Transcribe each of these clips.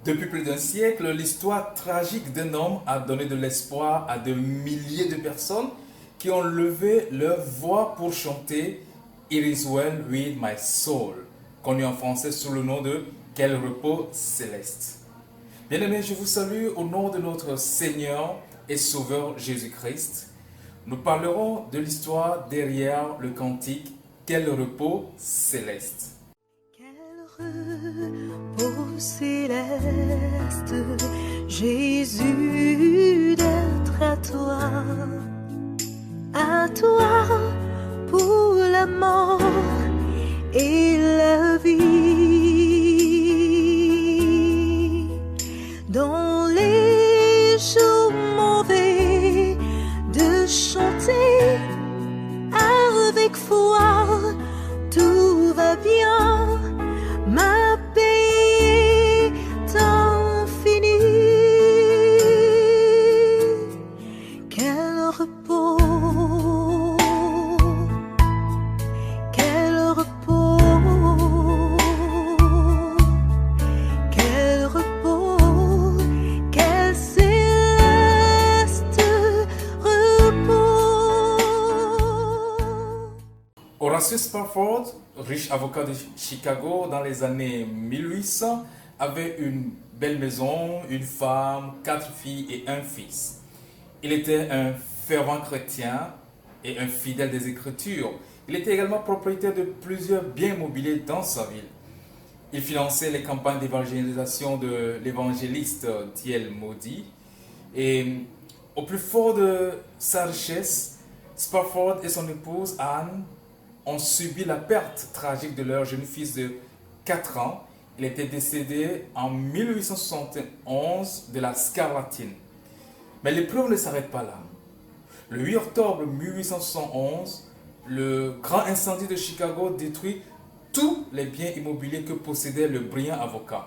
Depuis plus d'un siècle, l'histoire tragique d'un homme a donné de l'espoir à de milliers de personnes qui ont levé leur voix pour chanter It is well with my soul, connu en français sous le nom de Quel repos céleste. Bien-aimés, je vous salue au nom de notre Seigneur et Sauveur Jésus-Christ. Nous parlerons de l'histoire derrière le cantique Quel repos céleste. Quel repos céleste, Jésus, d'être à toi pour la mort et la vie. Dans les jours mauvais, de chanter avec foi, tout va bien. Ma paix est infinie. Quel repos, quel repos, quel repos, quel céleste repos. Horace Spafford, riche avocat de Chicago dans les années 1800, avait une belle maison, une femme, 4 filles et un fils. Il était un fervent chrétien et un fidèle des Écritures. Il était également propriétaire de plusieurs biens immobiliers dans sa ville. Il finançait les campagnes d'évangélisation de l'évangéliste D.L. Moody. Et au plus fort de sa richesse, Spafford et son épouse Anne ont subi la perte tragique de leur jeune fils de 4 ans. Il était décédé en 1871 de la scarlatine. Mais l'épreuve ne s'arrête pas là. Le 8 octobre 1871, le grand incendie de Chicago détruit tous les biens immobiliers que possédait le brillant avocat.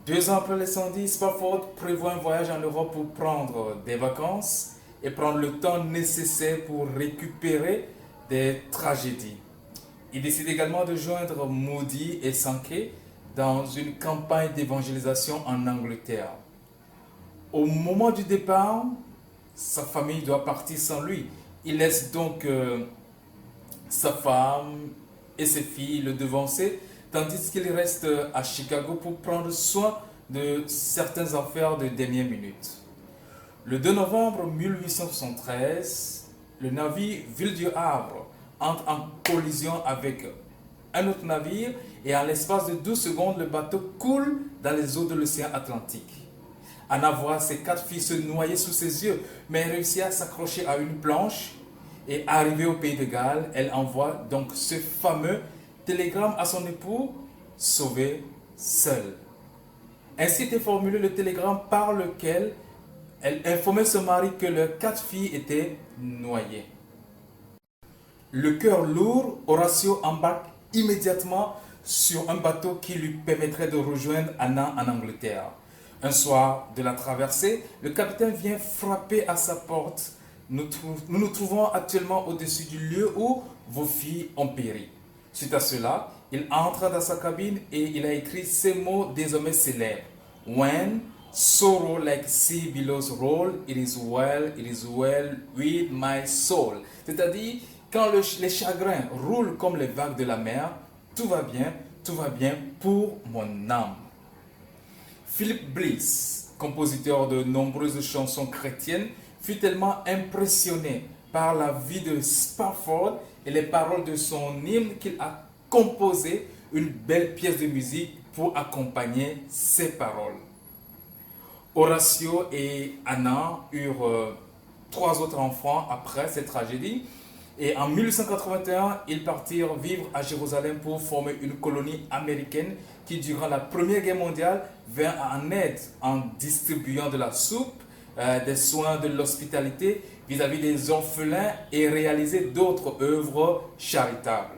2 ans après l'incendie, Spafford prévoit un voyage en Europe pour prendre des vacances et prendre le temps nécessaire pour récupérer des tragédies. Il décide également de joindre Moody et Sankey dans une campagne d'évangélisation en Angleterre. Au moment du départ, sa famille doit partir sans lui. Il laisse donc sa femme et ses filles le devancer, tandis qu'il reste à Chicago pour prendre soin de certaines affaires de dernière minute. Le 2 novembre 1873, le navire Ville du Havre entre en collision avec un autre navire et en l'espace de 12 secondes, le bateau coule dans les eaux de l'océan Atlantique. Anna voit ses 4 filles se noyer sous ses yeux, mais elle réussit à s'accrocher à une planche et arrivée au pays de Galles, elle envoie donc ce fameux télégramme à son époux, sauvé seul. Ainsi était formulé le télégramme par lequel elle informait son mari que leurs 4 filles étaient noyées. Le cœur lourd, Horatio embarque immédiatement sur un bateau qui lui permettrait de rejoindre Anna en Angleterre. Un soir de la traversée, le capitaine vient frapper à sa porte. Nous nous trouvons actuellement au-dessus du lieu où vos filles ont péri. Suite à cela, il entre dans sa cabine et il a écrit ces mots désormais célèbres. When sorrow like sea billows roll, it is well with my soul. C'est-à-dire, quand les chagrins roulent comme les vagues de la mer, tout va bien pour mon âme. Philip Bliss, compositeur de nombreuses chansons chrétiennes, fut tellement impressionné par la vie de Spafford et les paroles de son hymne qu'il a composé une belle pièce de musique pour accompagner ses paroles. Horatio et Anna eurent 3 autres enfants après cette tragédie. Et en 1881, ils partirent vivre à Jérusalem pour former une colonie américaine qui, durant la Première Guerre mondiale, vint en aide en distribuant de la soupe, des soins, de l'hospitalité vis-à-vis des orphelins et réalisait d'autres œuvres charitables.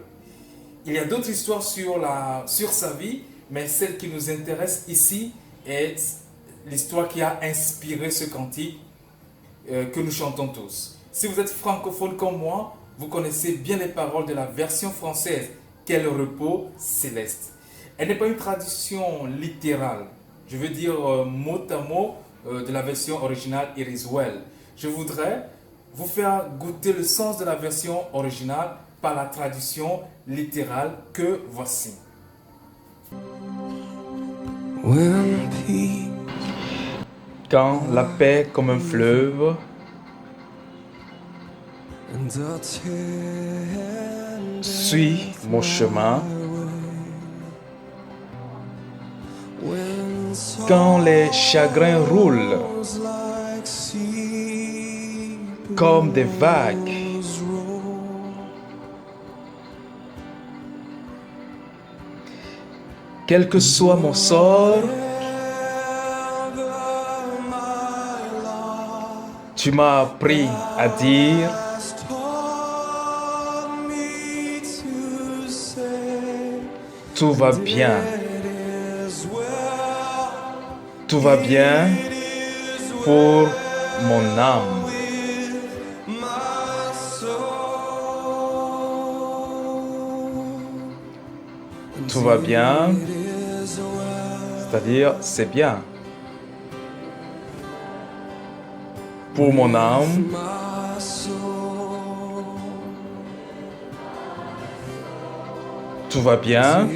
Il y a d'autres histoires sur sa vie, mais celle qui nous intéresse ici est l'histoire qui a inspiré ce cantique que nous chantons tous. Si vous êtes francophone comme moi, vous connaissez bien les paroles de la version française « Quel repos céleste ». Elle n'est pas une traduction littérale, je veux dire mot à mot de la version originale It is well. Je voudrais vous faire goûter le sens de la version originale par la traduction littérale que voici. Quand la paix comme un fleuve suit mon chemin, quand les chagrins roulent comme des vagues, quel que soit mon sort, tu m'as appris à dire tout va bien. Tout va bien pour mon âme. Tout va bien, c'est-à-dire c'est bien. Pour mon âme, tout va bien.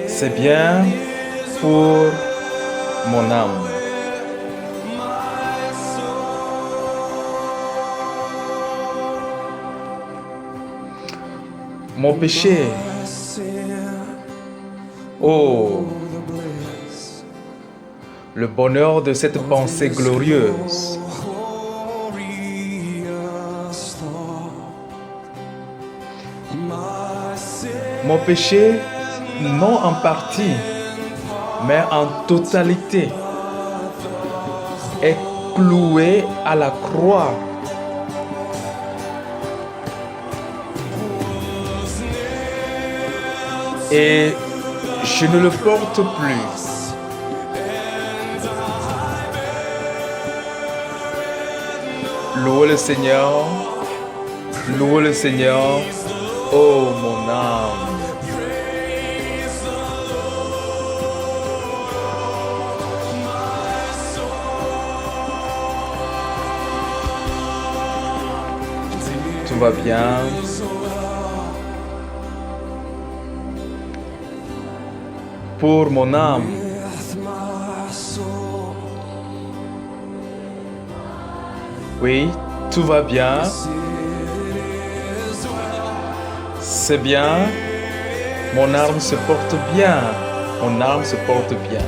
C'est bien pour mon âme. Mon péché, oh, le bonheur de cette pensée glorieuse. Mon péché, non en partie, mais en totalité, est cloué à la croix. Et je ne le porte plus. Louez le Seigneur, oh mon âme. Tout va bien. Pour mon âme. Oui, tout va bien. C'est bien. Mon âme se porte bien. Mon âme se porte bien.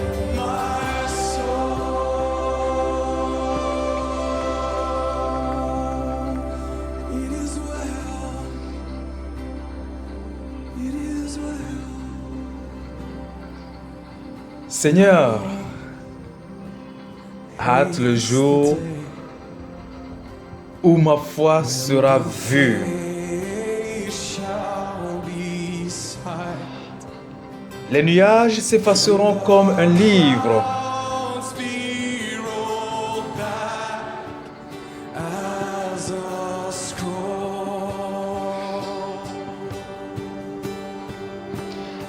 Seigneur, hâte le jour où ma foi sera vue. Les nuages s'effaceront comme un livre.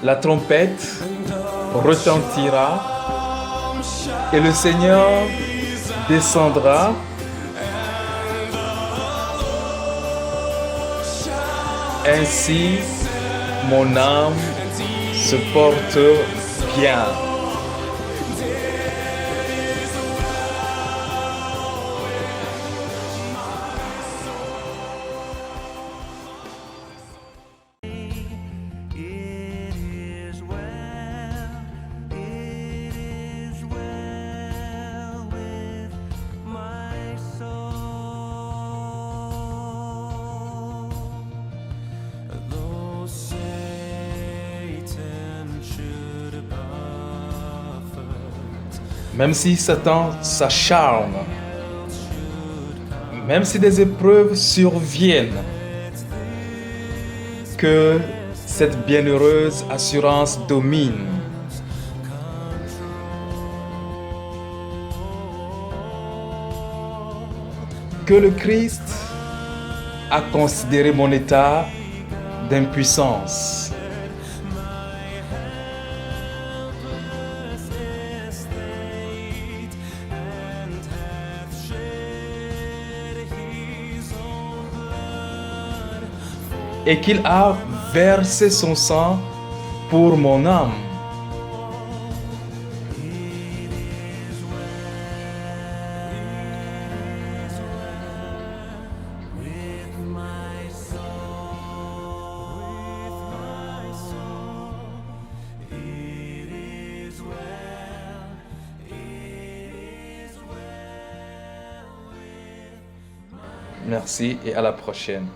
La trompette retentira et le Seigneur descendra. Ainsi, mon âme se porte bien. Même si Satan s'acharne, même si des épreuves surviennent, que cette bienheureuse assurance domine. Que le Christ a considéré mon état d'impuissance. Et qu'il a versé son sang pour mon âme. Merci et à la prochaine.